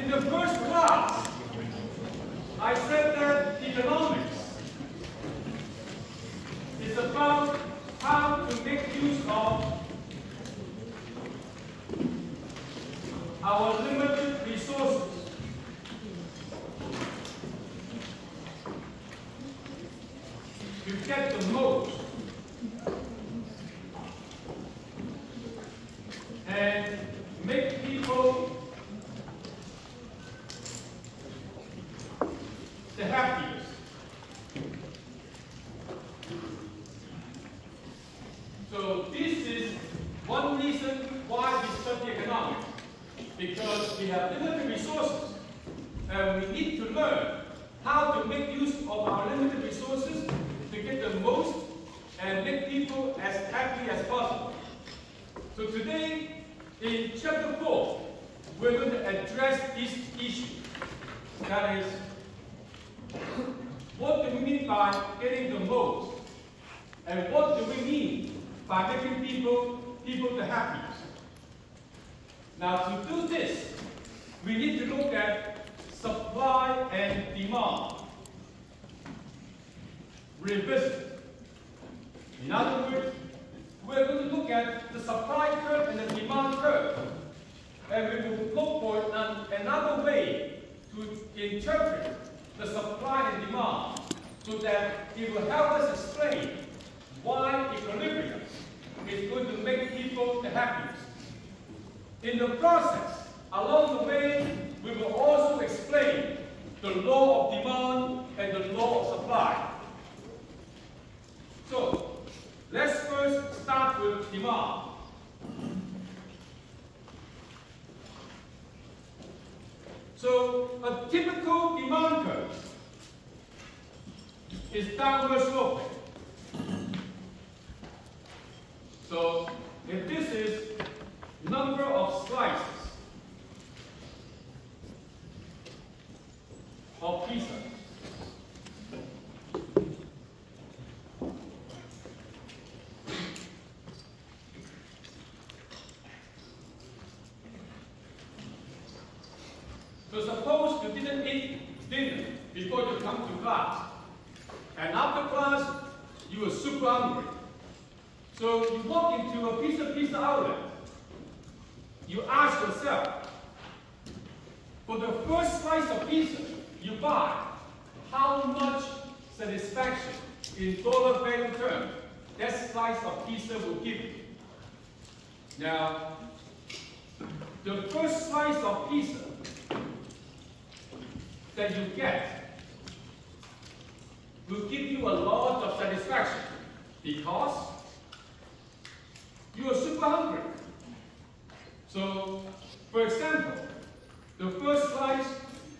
In the first class, I said that economics is about how to make use of our limited resources. To get the most and make people the happiest. So this is one reason why we study economics, because we have limited resources and we need to learn how to make use of our limited resources to get the most and make people as happy as possible. So today, in chapter 4, we're going to address this issue. That is, what do we mean by getting the most? And what do we mean by making people the happiest? Now, to do this, we need to look at supply and demand. Revisit. In other words, we're going to look at the supply curve and the demand curve. And we will look for another way to interpret the supply and demand so that it will help us explain why equilibrium is going to make people the happiest. In the process, along the way, we will also explain the law of demand and the law of supply. So, let's first start with demand. So, a typical demand curve is downward sloping. So, if this is number of slices of pizza, so suppose you didn't eat dinner before you come to class, and after class you were super hungry. So you walk into a pizza outlet. You ask yourself, for the first slice of pizza you buy, how much satisfaction in dollar value terms that slice of pizza will give you? Now, the first slice of pizza that you get will give you a lot of satisfaction because you are super hungry. So, for example, the first slice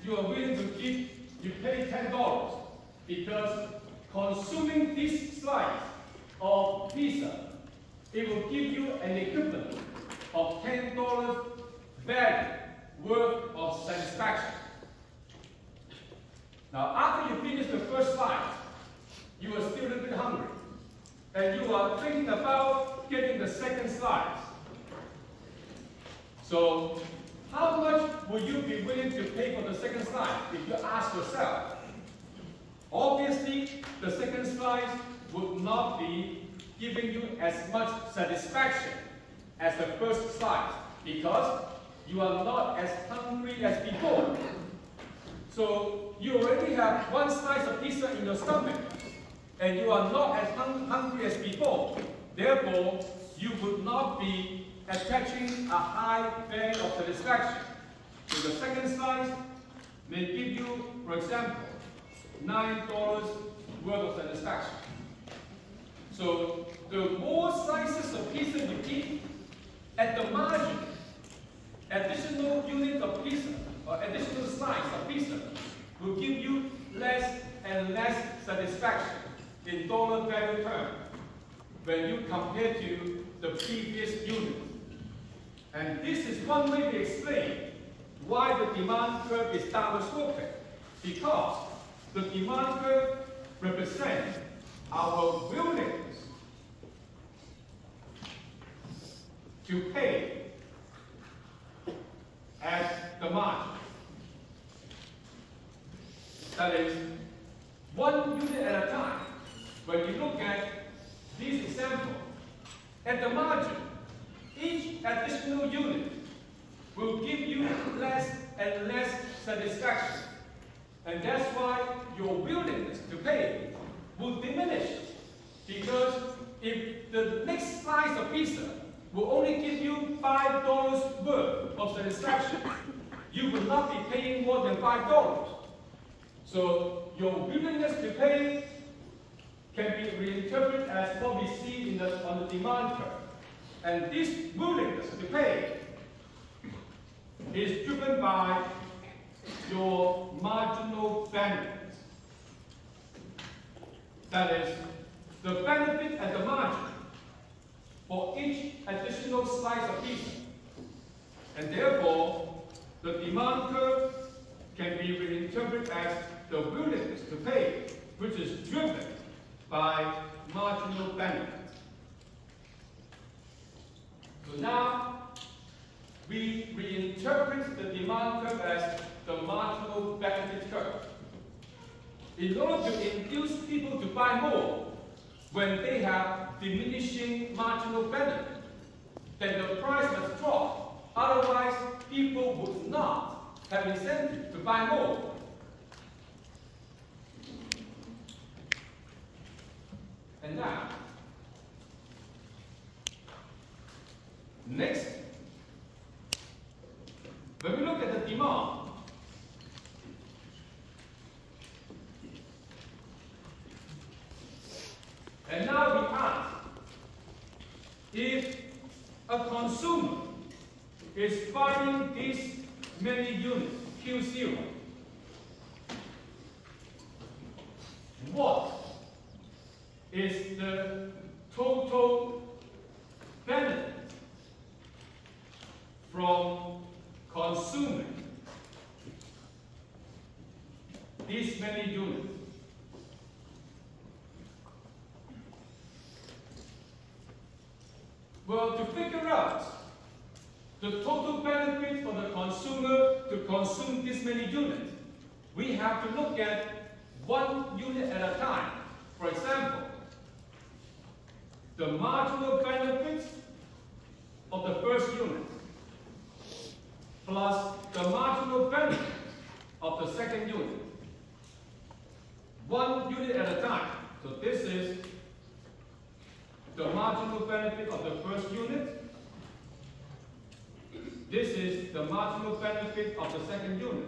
you are willing to give, you pay $10 because consuming this slice of pizza, it will give you an equivalent of $10 value worth of satisfaction. Now, after you finish the first slice, you are still a little bit hungry, and you are thinking about getting the second slice. So, how much will you be willing to pay for the second slice if you ask yourself? Obviously, the second slice would not be giving you as much satisfaction as the first slice because you are not as hungry as before. So, you already have one slice of pizza in your stomach and you are not as hungry as before. Therefore, you would not be attaching a high value of satisfaction. So the second slice may give you, for example, $9 worth of satisfaction. So the more slices of pizza you eat, at the margin, additional unit of pizza or additional slice of pizza will give you less and less satisfaction in dollar value terms when you compare to the previous unit. And this is one way to explain why the demand curve is downward sloping, because the demand curve represents our willingness to pay at the margin. That is, 1 unit at a time. When you look at this example, at the margin, each additional unit will give you less and less satisfaction. And that's why your willingness to pay will diminish. Because if the next slice of pizza will only give you $5 worth of satisfaction, you will not be paying more than $5. So your willingness to pay can be reinterpreted as what we see on the demand curve. And this willingness to pay is driven by your marginal benefit. That is, the benefit at the margin for each additional slice of pizza. And therefore, the demand curve can be reinterpreted as the willingness to pay, which is driven by marginal benefit. So now, we reinterpret the demand curve as the marginal benefit curve. In order to induce people to buy more when they have diminishing marginal benefit, then the price must drop. Otherwise, people would not have incentive to buy more. And now, next, when we look at the demand, and now we ask, if a consumer is buying these many units, Q0, what is the total benefit from consuming these many units? Well, to figure out the total benefit for the consumer to consume this many units, we have to look at 1 unit at a time. For example, the marginal benefit of the first unit plus the marginal benefit of the second unit. 1 unit at a time. So this is the marginal benefit of the first unit. This is the marginal benefit of the second unit.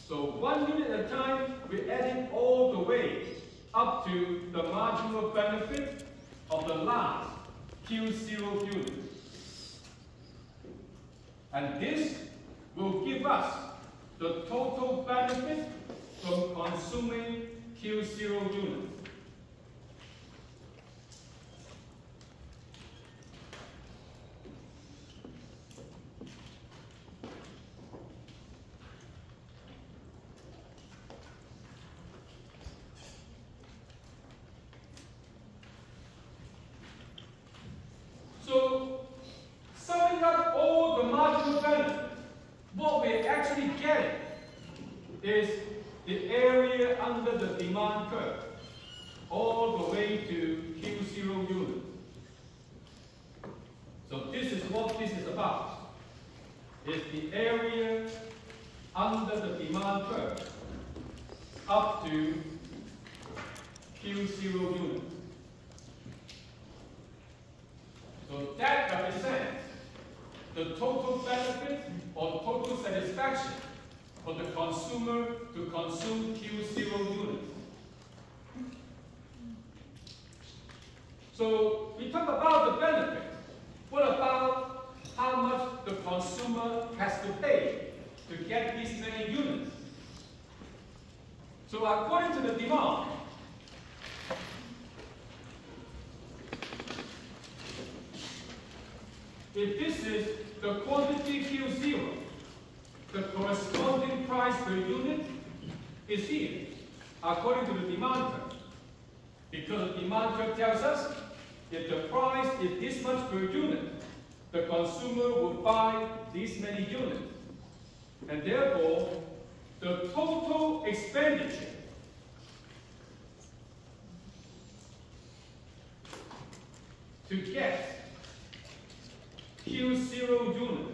So 1 unit at a time, we're adding all the way up to the marginal benefit of the last Q0 unit. And this will give us the total benefit from consuming Q0 units. So, summing up all the marginal benefits, what we're actually getting is the area under the demand curve, all the way to Q0 units. So this is what this is about. It's the area under the demand curve up to Q0 units. So that represents the total benefit or total satisfaction for the consumer to consume Q0 units. So we talk about the benefit. What about how much the consumer has to pay to get these many units? So according to the demand, if this is the quantity Q0, the corresponding price per unit is here, according to the demand curve. Because the demand curve tells us if the price is this much per unit, the consumer will buy this many units. And therefore, the total expenditure to get Q0 unit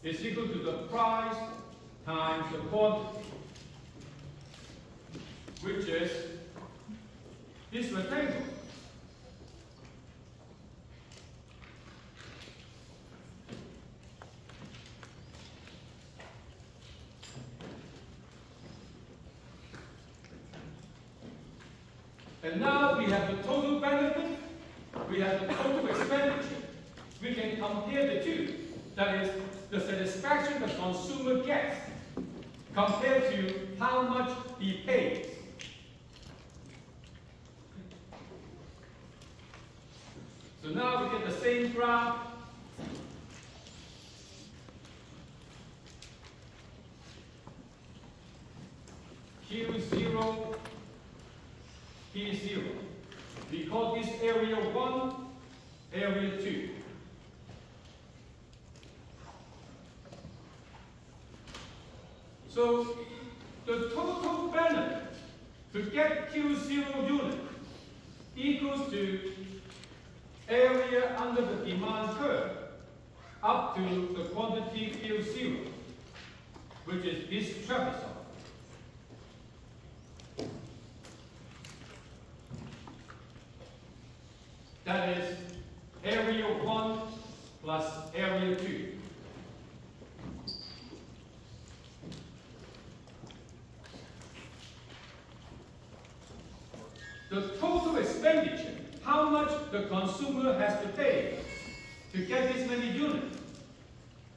is equal to the price times the quantity, which is this rectangle. And now we have the total benefit, we have the total expenditure. We can compare the two. That is, the satisfaction the consumer gets compared to how much he pays. So now we get the same graph. Q0, P0. We call this area 1, area 2. So the total benefit to get Q0 unit equals to area under the demand curve up to the quantity Q0, which is this trapezoid. That is area 1 plus area 2. The total expenditure, how much the consumer has to pay to get this many units,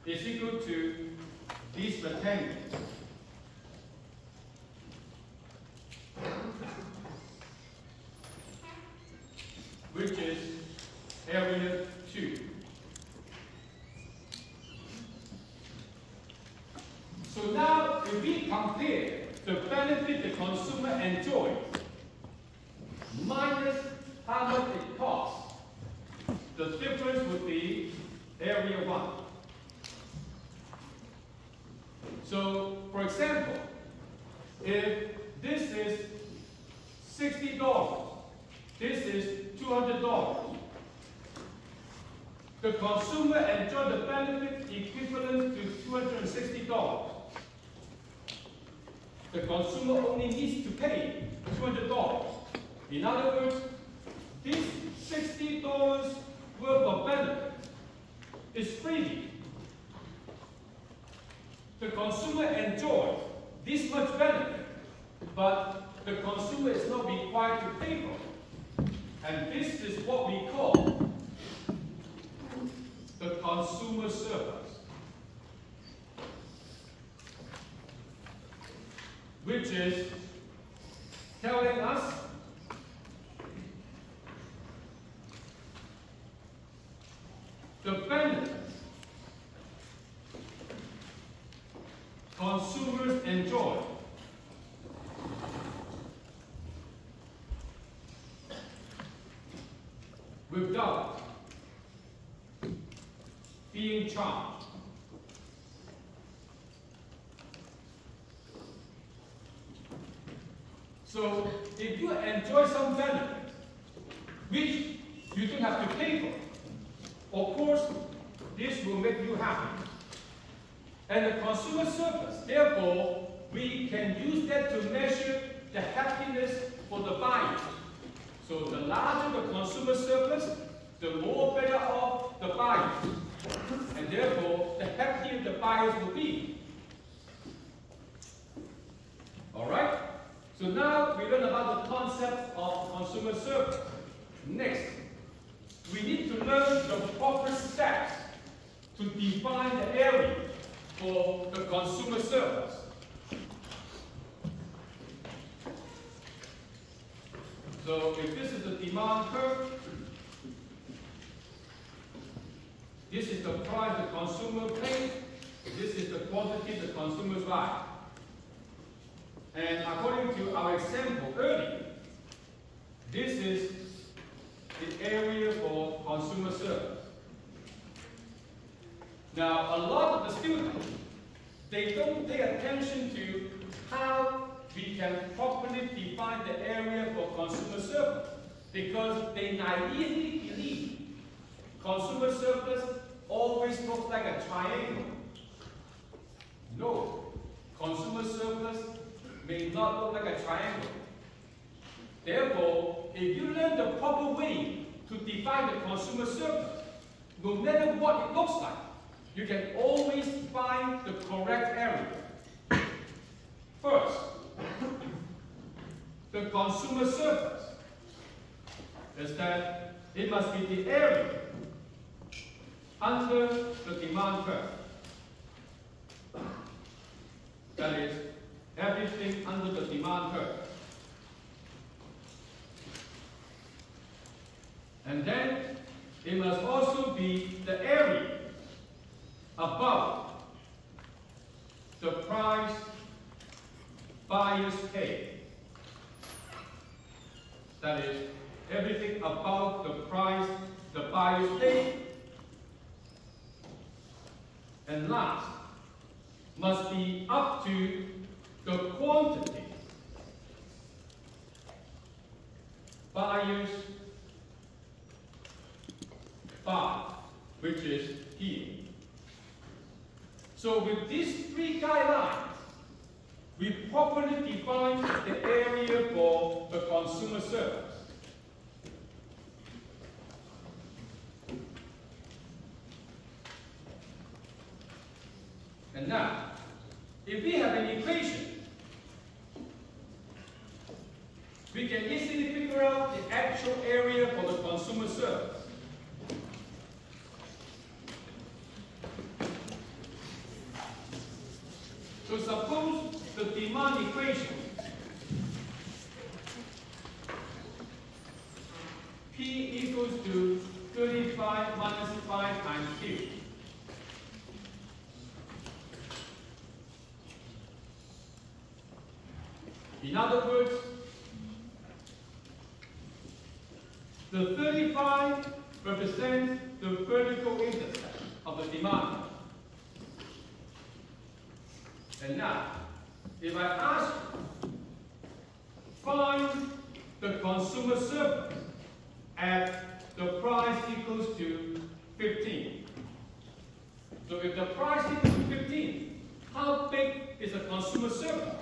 is equal to this rectangle. Which is area 2. So now, if we compare the benefit the consumer enjoys minus how much it costs, the difference would be area 1. So, for example, if this is $60, this is $200. The consumer enjoyed the benefit equivalent to $260. The consumer only needs to pay $200. In other words, this $60 worth of benefit is free. The consumer enjoys this much benefit, but the consumer is not required to pay for it. And this is what we call the consumer surplus, which is telling us the benefits consumers enjoy without being charged. So if you enjoy some benefit, which you don't have to pay for, of course, this will make you happy. And the consumer surplus, therefore, we can use that to measure the happiness for the buyer. So the larger the consumer surplus, the more better off the buyer. And therefore, the happier the buyers will be. Alright? So now we learn about the concept of consumer surplus. Next, we need to learn the proper steps to define the area for the consumer surplus. So if this is the demand curve, this is the price the consumer pays, this is the quantity the consumers buy. And according to our example earlier, this is the area for consumer surplus. Now, a lot of the students, they don't pay attention to how we can properly define the area for consumer surplus, because they naively believe consumer surplus always looks like a triangle. No, consumer surplus may not look like a triangle. Therefore, if you learn the proper way to define the consumer surplus, no matter what it looks like, you can always find the correct area. First, the consumer surplus is that it must be the area under the demand curve. That is, everything under the demand curve. And then it must also be the area above the price buyers pay. That is, everything above the price the buyers pay. And last, must be up to the quantity buyers buy, which is here. So with these three guidelines, we properly define the area for the consumer surplus. And now, if we have an equation, we can easily figure out the actual area for the consumer surplus. So suppose the demand equation P equals to 35 minus 5 times Q. In other words, the 35 represents the vertical intercept of the demand. And now, if I ask you, find the consumer surplus at the price equals to 15. So if the price equals to 15, how big is the consumer surplus?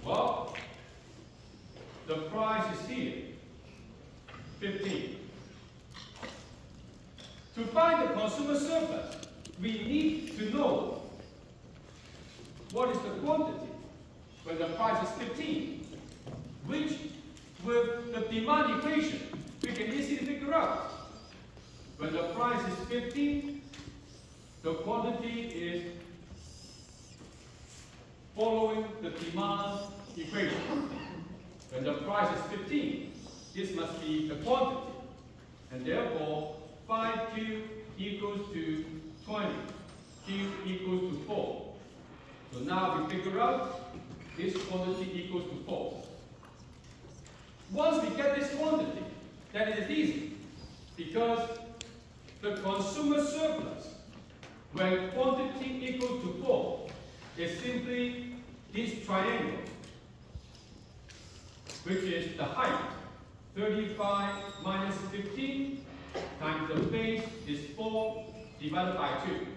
Well, the price is here, 15. To find the consumer surplus, we need to know what is the quantity when the price is 15, which with the demand equation, we can easily figure out. When the price is 15, the quantity is following the demand equation. When the price is 15, this must be the quantity. And therefore, 5Q equals to 20. Q equals to 4. So now we figure out this quantity equals to 4. Once we get this quantity, then it is easy. Because the consumer surplus, when quantity equals to 4, is simply this triangle, which is the height, 35 minus 15 times the base is 4 divided by 2.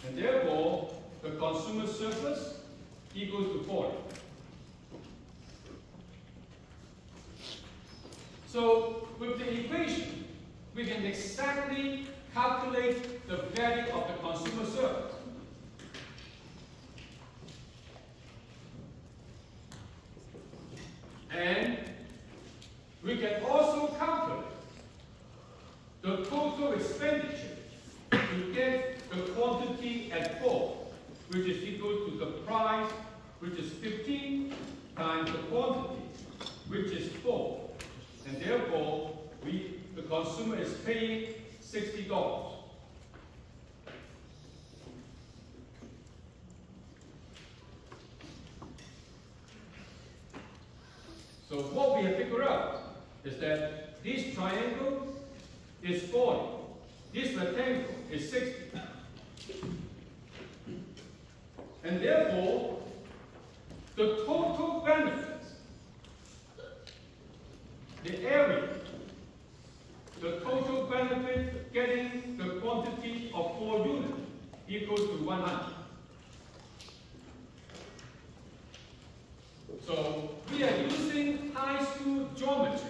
And therefore, the consumer surplus equals to 40. So, with the equation, we can exactly calculate the value of the consumer surplus. And we can also calculate the total expenditure to get the quantity at 4, which is equal to the price, which is 15, times the quantity, which is 4. And therefore, the consumer is paying $60. So what we have figured out is that this triangle is 40. This rectangle is 60. And therefore, the total benefits, the area, the total benefit getting the quantity of 4 units equals to 100. So we are using high school geometry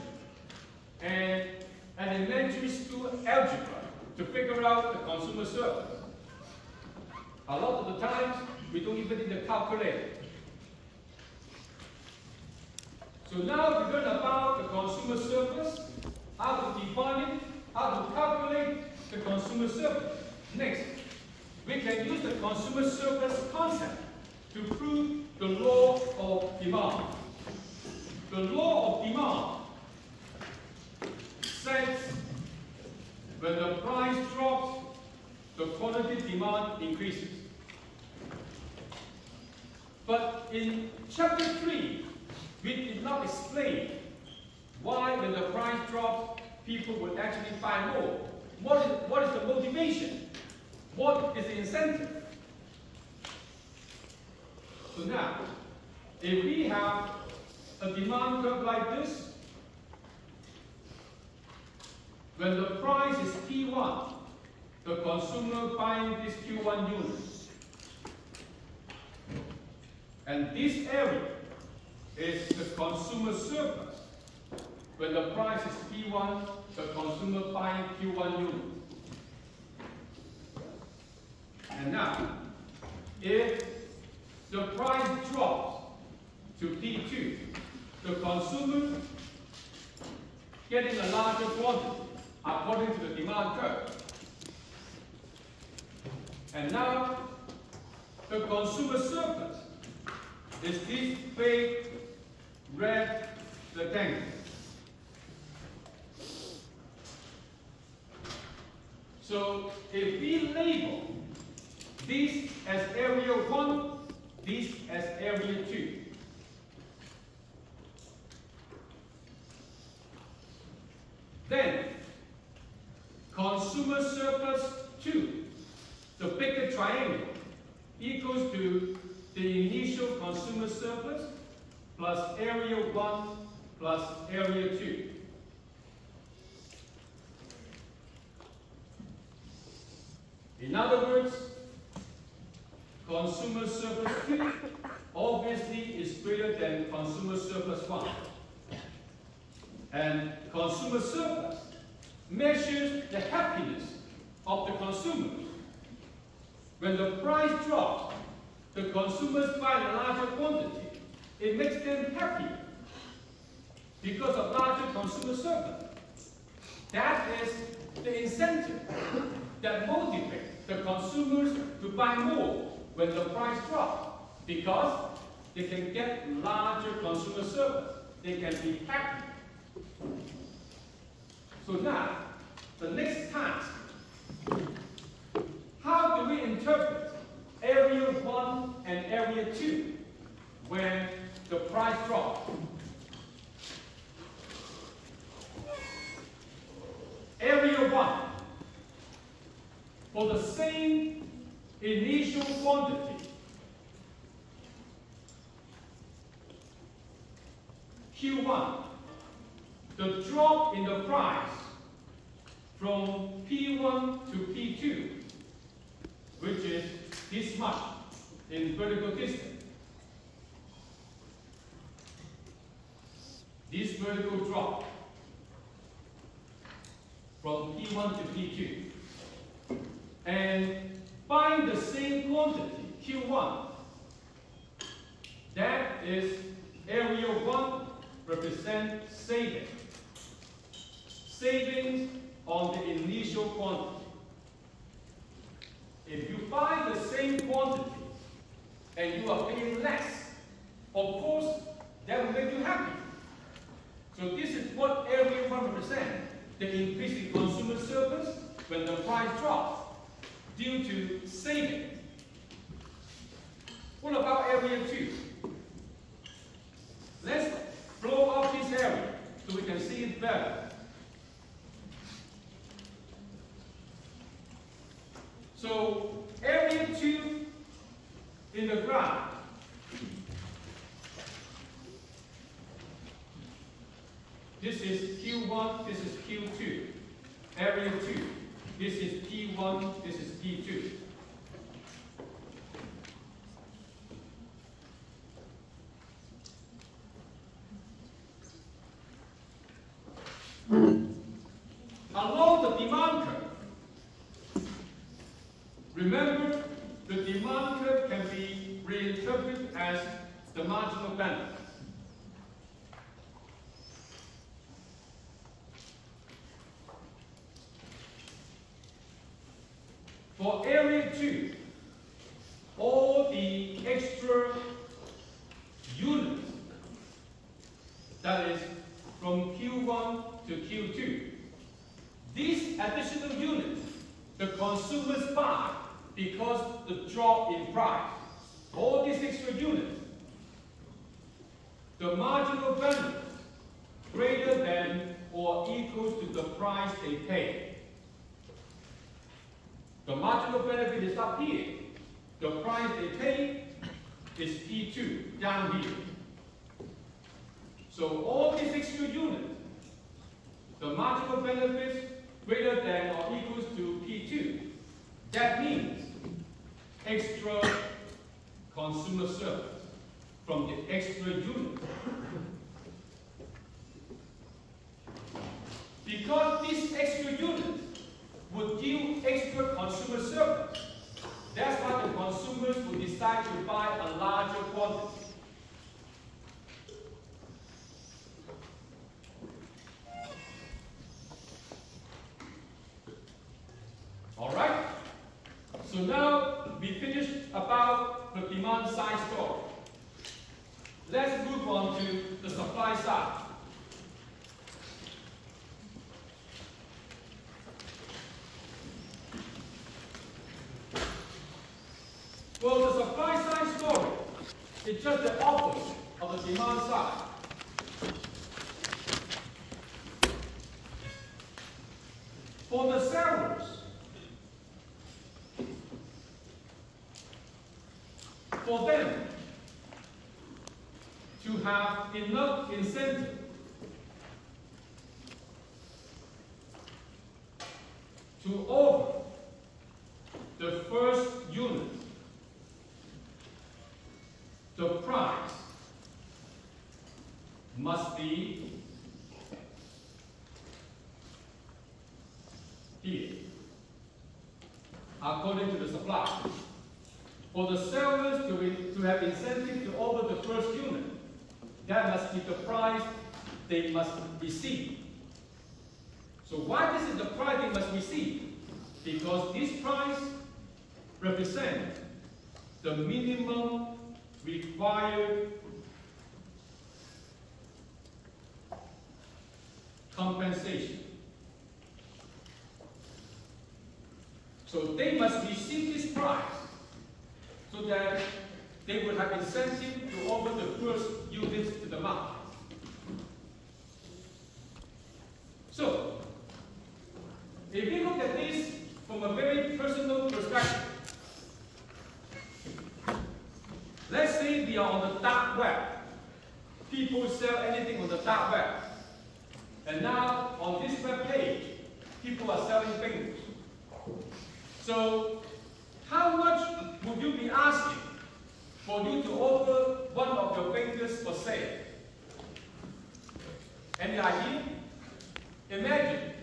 and elementary school algebra to figure out the consumer surplus. A lot of the times, we don't even need a calculator. So now we learn about the consumer surplus, how to define it, how to calculate the consumer surplus. Next, we can use the consumer surplus concept to prove the law of demand. The law of demand says when the price drops, the quantity demand increases. But in chapter 3, we did not explain why when the price drops, people would actually buy more. What is the motivation? What is the incentive? So now, if we have a demand curve like this, when the price is P1, the consumer buying this Q1 units. And this area is the consumer surplus. When the price is P1, the consumer buying Q1 units. And now, if the price drops to P2, the consumer getting a larger quantity according to the demand curve. And now, the consumer surplus is this big red rectangle. So, if we label this as area 1, this as area 2. Then, consumer surplus 2, the bigger triangle, equals to the initial consumer surplus plus area 1 plus area 2. In other words, consumer surplus 2 obviously is greater than consumer surplus 1. And consumer surplus measures the happiness of the consumer. When the price drops, the consumers buy a larger quantity. It makes them happy because of larger consumer surplus. That is the incentive that motivates the consumers to buy more when the price drops, because they can get larger consumer surplus. They can be happy. So now, the next task. How do we interpret area 1 and area 2 when the price drops? Area 1, for the same initial quantity, Q1, the drop in the price from P1 to P2, which is this much in vertical distance. This vertical drop from P1 to P2. And buying the same quantity, Q1, that is area 1 represents savings. Savings on the initial quantity. If you buy the same quantity and you are paying less, of course, that will make you happy. So this is what area 1 represents, the increase in consumer surplus when the price drops due to saving. What about area 2? Let's blow up this area so we can see it better. So area 2 in the graph this is Q1, this is Q2. Area 2. This is P1, this is P2. Along the demand curve, remember the demand curve can be reinterpreted as the marginal benefit. For area 2, all the extra units, that is from Q1 to Q2, these additional units, the consumers buy because the drop in price. All these extra units, the marginal benefit greater than or equal to the price they pay. The marginal benefit is up here. The price they pay is P2, down here. So all these extra units, the marginal benefits greater than or equals to P2. That means extra consumer service from the extra unit. Because these extra units would give extra consumer surplus. That's why the consumers would decide to buy a larger quantity. Alright? So now we finished about the demand side story. Let's move on to the supply side. Well, the supply side story is just the opposite of the demand side. For the sellers, for them to have enough incentive to offer the first unit, the price must be here, according to the supply. For the sellers to have incentive to offer the first unit, that must be the price they must receive. So why this is the price they must receive? Because this price represents the minimum required compensation. So they must receive this price so that they would have incentive to offer the first units to the market. So, if we look at this from a very personal perspective, let's say we are on the dark web. People sell anything on the dark web. And now, on this web page, people are selling fingers. So, how much would you be asking for you to offer one of your fingers for sale? Any idea? Imagine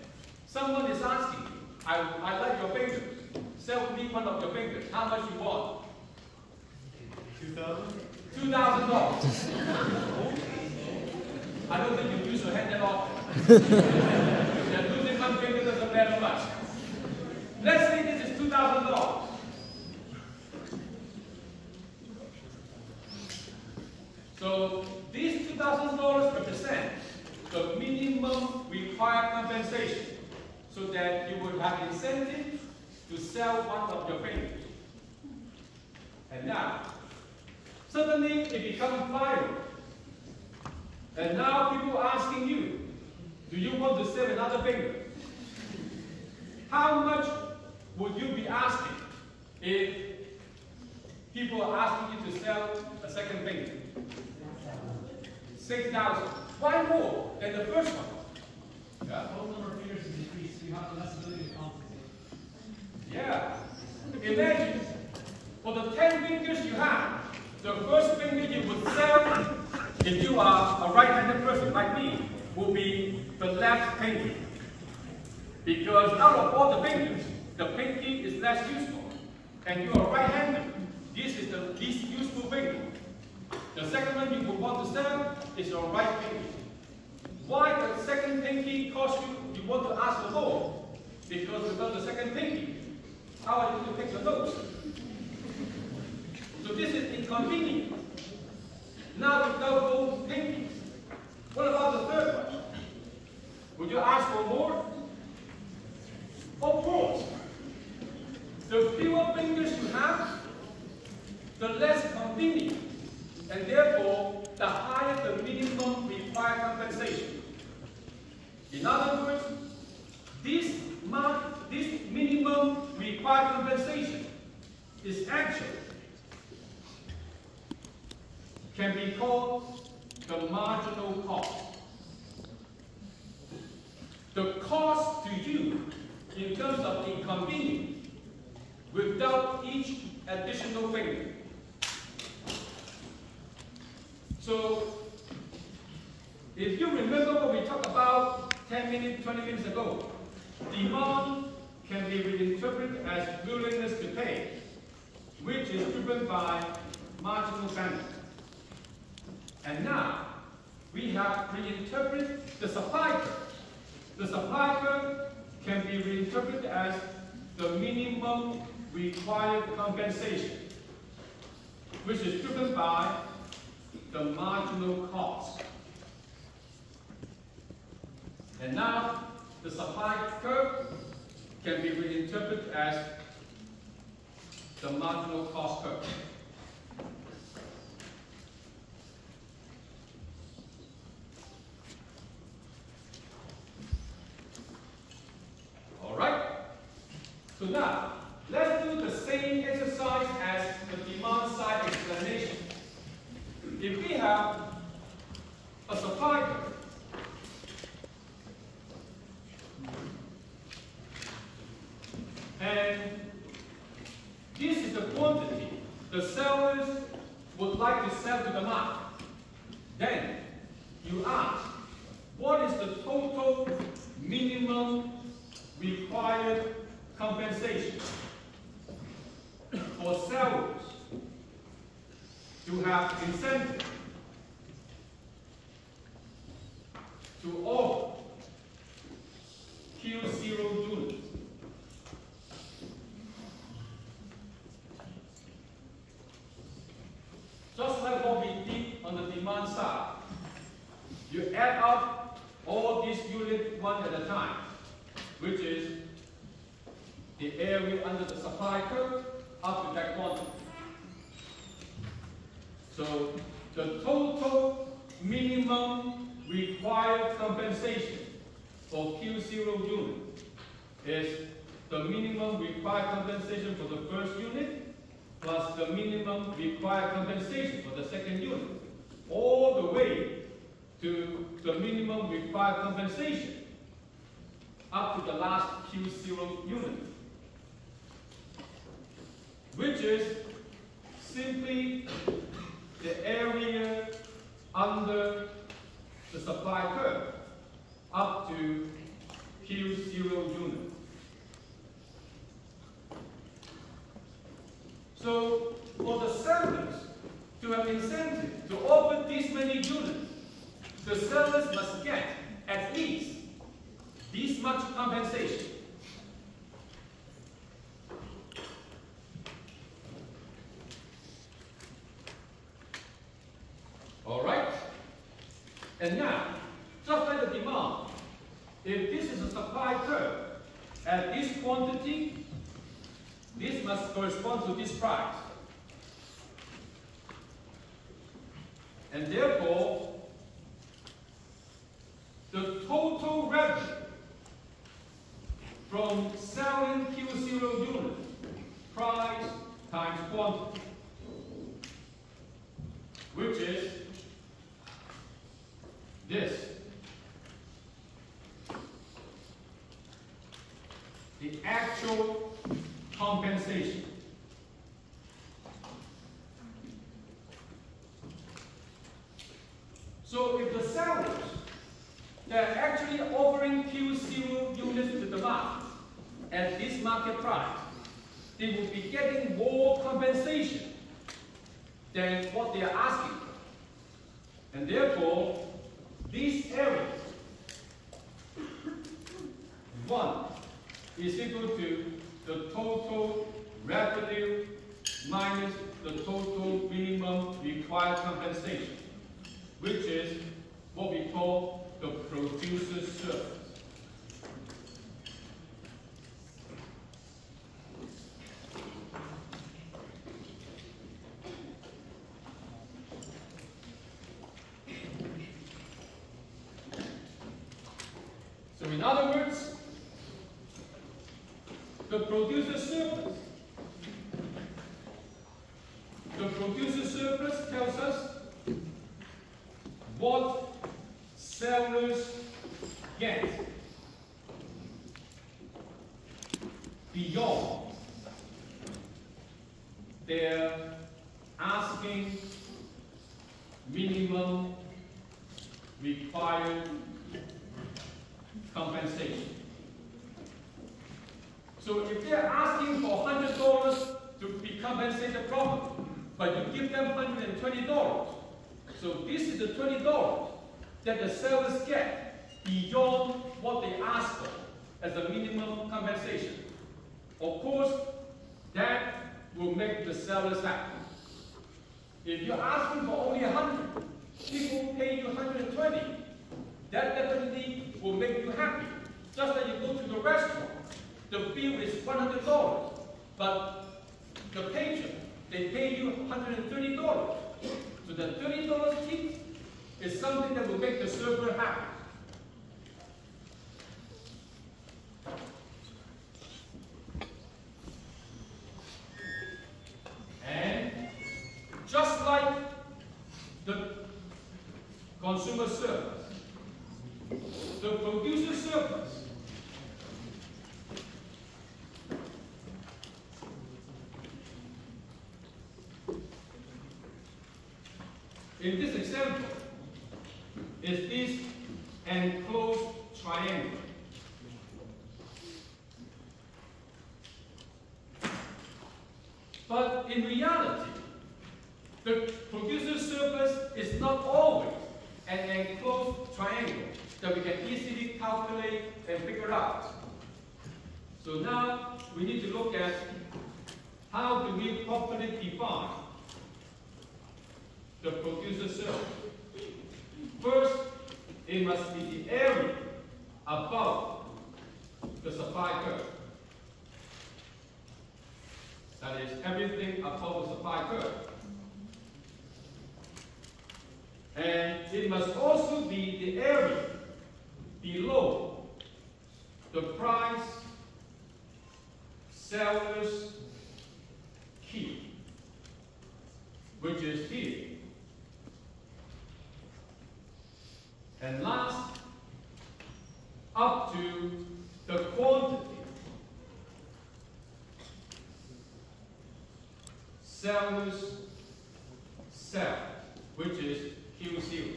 someone is asking, I like your fingers. Sell me one of your fingers. How much you want? $2,000. I don't think you use your hand that often. You're losing one finger doesn't matter much. Let's say this is $2,000. So these $2,000 represent the minimum required compensation so that you would have incentive to sell one of your fingers. And now, suddenly it becomes viral. And now people are asking you, do you want to sell another finger? How much would you be asking if people are asking you to sell a second finger? 6,000. Why more than the first one? Yeah. The total number of fingers is increased, so you have less ability to compensate. Yeah. Imagine, for the 10 fingers you have, the first finger you would sell, if you are a right-handed person like me, will be the left pinky. Because out of all the fingers, the pinky is less useful. And you are right-handed. This is the least useful finger. The second one you would want to sell is your right pinky. Why the second pinky costs you want to ask for more? Because without the second pinky, how are you going to pick your nose? So this is inconvenient. Now without both pinkies, what about the third one? Would you ask for more? Of course. The fewer fingers you have, the less convenient, and therefore the higher the minimum required compensation. In other words, this minimum required compensation is actually can be called the marginal cost. The cost to you in terms of inconvenience without each additional finger. So, if you remember what we talked about 10 minutes, 20 minutes ago, demand can be reinterpreted as willingness to pay, which is driven by marginal benefit. And now, we have reinterpreted the supply curve. The supply curve can be reinterpreted as the minimum required compensation, which is driven by the marginal cost. And now, the supply curve can be reinterpreted as the marginal cost curve. Alright? So now, let's do the same exercise as the demand side explanation. If we have a supply curve, and this is the quantity the sellers would like to sell to the market, then you ask, what is the total minimum required compensation for sellers to have incentive to offer Q0 units? Just like what we did on the demand side, you add up all these units one at a time, which is the area under the supply curve up to that quantity. So the total minimum required compensation for Q0 unit is the minimum required compensation for the first unit plus the minimum required compensation for the second unit, all the way to the minimum required compensation up to the last Q0 unit, which is simply the area under the supply curve up to Q0 unit. So, for the sellers to have incentive to offer this many units, the sellers must get at least this much compensation. Alright? And now, just like the demand, if this is a supply curve, at this quantity, this must correspond to this price. And therefore, the total revenue from selling Q0 units price times quantity, which is this. The actual compensation. So if the sellers, they're actually offering Q0 units to the market at this market price, they will be getting more compensation than what they are asking for. And therefore, this area, 1, is equal to the total revenue minus the total minimum required compensation, which is what we call the producer's surplus. So in other words, the producer's surplus. The producer's surplus tells us what sellers get beyond their asking minimum required compensation. So if they're asking for $100 to be compensated properly, but you give them $120, so this is the $20 that the sellers get beyond what they ask for as a minimum compensation. Of course, that will make the sellers happy. If you're asking for only 100, people pay you 120. That definitely will make you happy. Just like you go to the restaurant, the bill is $100, but the patron, they pay you $130. So the $30 tip is something that will make the server happy. And just like the consumer surplus, the producer surplus in this example is this enclosed triangle. But in reality, the producer's surplus is not always an enclosed triangle that we can easily calculate and figure out. So now we need to look at how do we properly define the producer's surplus. First, it must be the area above the supply curve. That is, everything above the supply curve. And it must also be the area below the price seller's key, which is here. And last, up to the quantity sellers sell, which is Q0.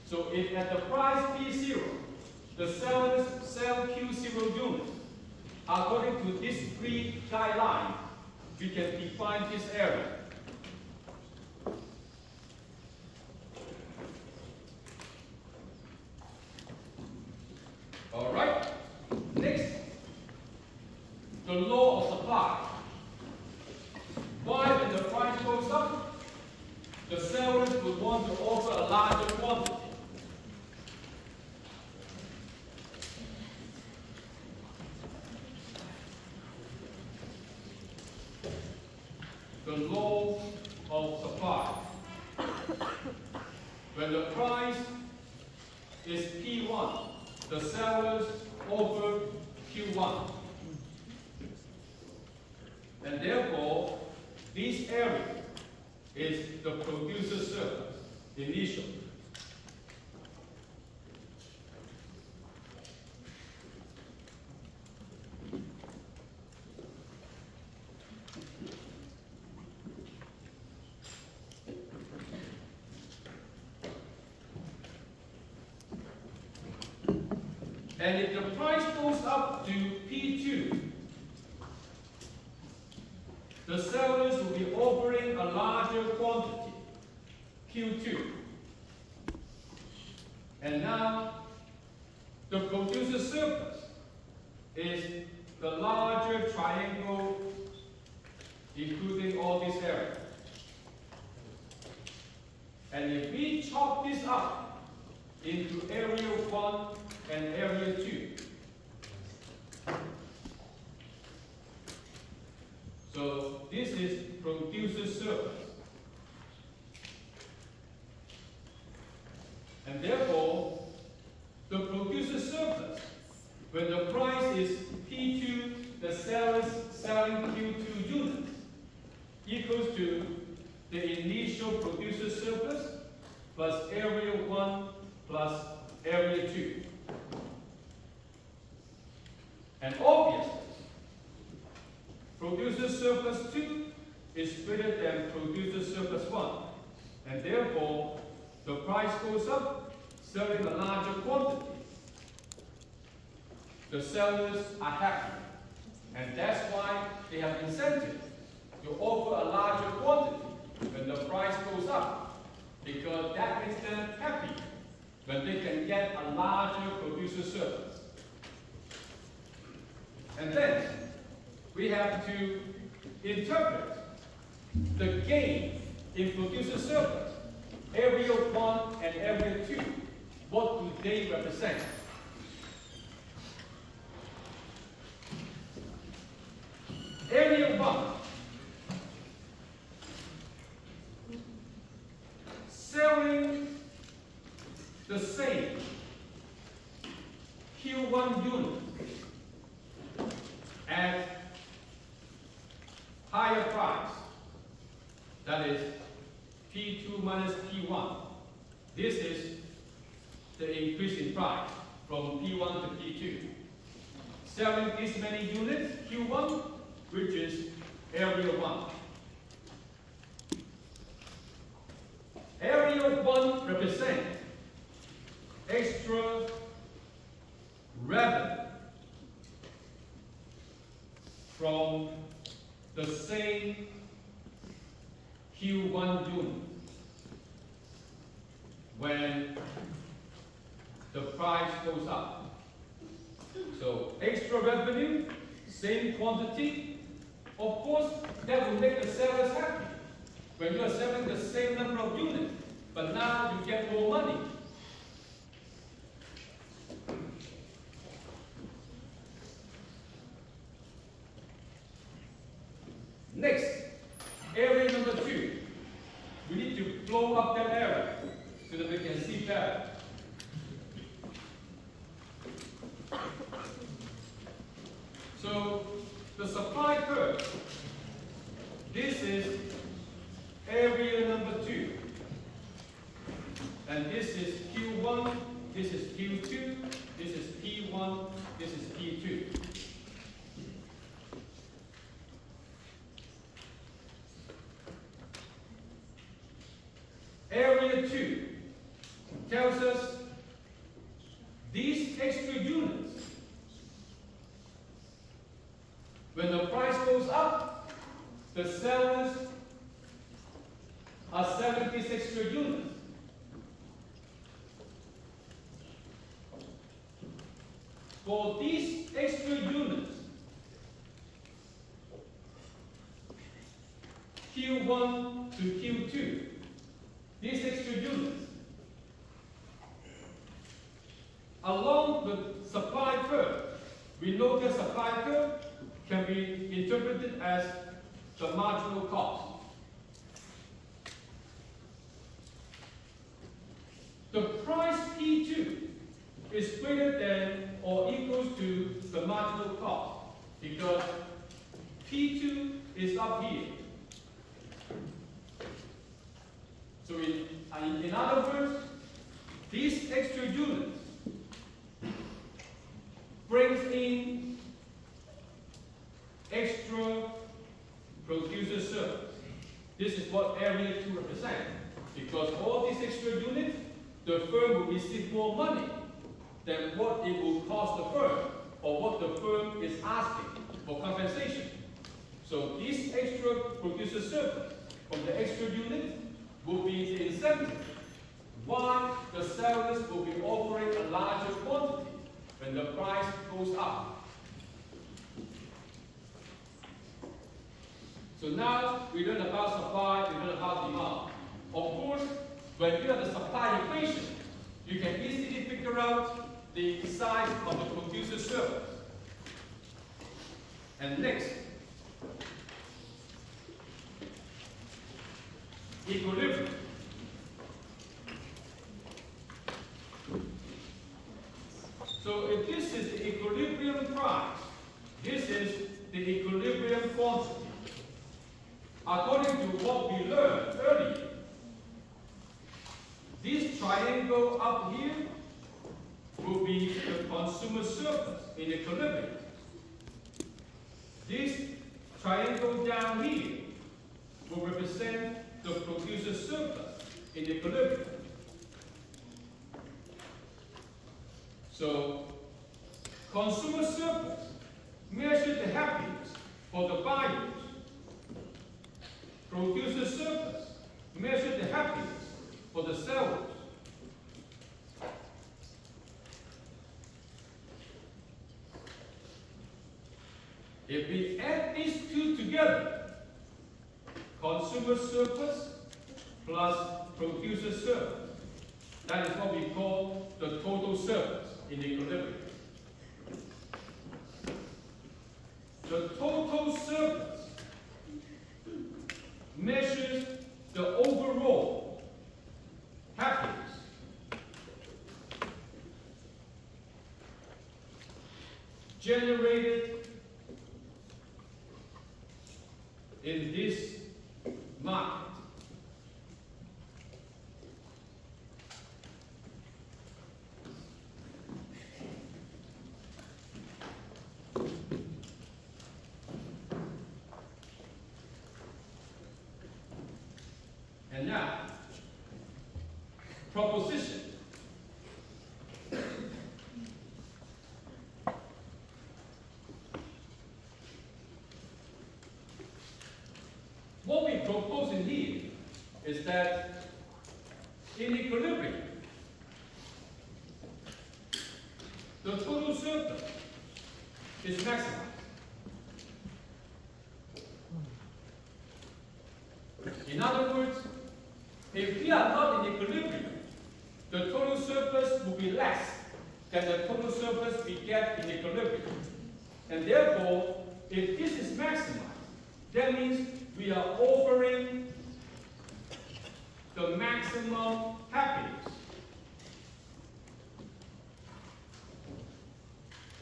So if at the price P0, the sellers sell Q0 units, according to this three guidelines, we can define this area. All right. Next, the law of supply. Why, when the price goes up, the sellers would want to offer a larger quantity. The law of supply. When the price is P1, the sellers offer Q1. And therefore, this area is the producer surplus, initial. And if the price goes up to P2, the sellers will be offering a larger quantity, Q2. And now, the producer surplus is the larger triangle, including all this area. And if we chop this up into area 1 and area 2, so this is producer surplus. And therefore, the producer surplus, when the price is P2, the sellers selling Q2 units, equals to the initial producer surplus plus area 1 plus area 2. And obviously, producer surplus 2 is greater than producer surplus 1. And therefore, the price goes up, selling a larger quantity. The sellers are happy. And that's why they have incentive to offer a larger quantity when the price goes up, because that makes them happy when they can get a larger producer surplus. And then we have to interpret the gain in producer surplus, area 1 and area 2. What do they represent? Area 1, selling the same Q1 unit at higher price, that is P2 minus P1. This is the increase in price from P1 to P2. Selling this many units, Q1, which is area 1. Area 1 represents extra revenue from the same Q1 unit when the price goes up. So extra revenue, same quantity. Of course, that will make the sellers happy. When you are selling the same number of units, but now you get more money. Next, area number 2. We need to blow up that area so that we can see better. So, the supply curve, this is area number 2. And this is Q1, this is Q2, this is P1, this is P2. Area 2 tells us these extra units, when the price goes up, the sellers are selling these extra units. For these extra units, Q1 to Q2, these extra units, along the supply curve, we know the supply curve can be interpreted as the marginal cost. The price P2 is greater than or equals to the marginal cost because P2 is up here. So in other words, this extra unit brings in extra producer surplus. This is what area 2 represents. Because all these extra units, the firm will receive more money than what it will cost the firm, or what the firm is asking for compensation. So this extra producer surplus from the extra unit will be the incentive why the sellers will be offering a larger quantity when the price goes up. So now we learn about supply, we learn about demand. Of course, when you have the supply equation, you can easily figure out the size of the producer surplus. And next, equilibrium. So if this is the equilibrium price, this is the equilibrium quantity. According to what we learned earlier, this triangle up here will be the consumer surplus in equilibrium. This triangle down here will represent the producer surplus in equilibrium. So, consumer surplus measures the happiness for the buyers. Producer surplus measures the happiness for the sellers. If we add these two together, consumer surplus plus producer surplus, that is what we call the total surplus in equilibrium. The total surplus measures the overall happiness generated in this market. And now, proposition. What we propose in here is that in equilibrium, the total surplus is maximized. In other words, if we are not in equilibrium, the total surplus will be less than the total surplus we get in equilibrium. And therefore, if this is maximized, that means we are offering the maximum happiness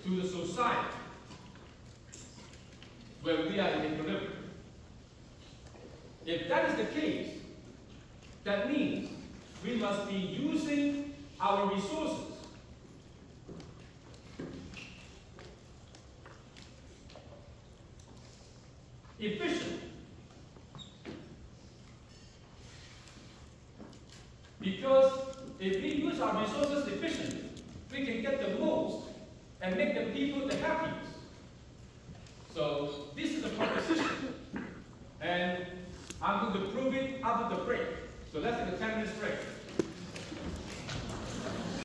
to the society when we are in equilibrium. If that is the case, that means we must be using our resources efficiently. Because if we use our resources efficiently, we can get the most and make the people the happiest. So this is a proposition. And I'm going to prove it after the break. So let's take a 10 minutes break.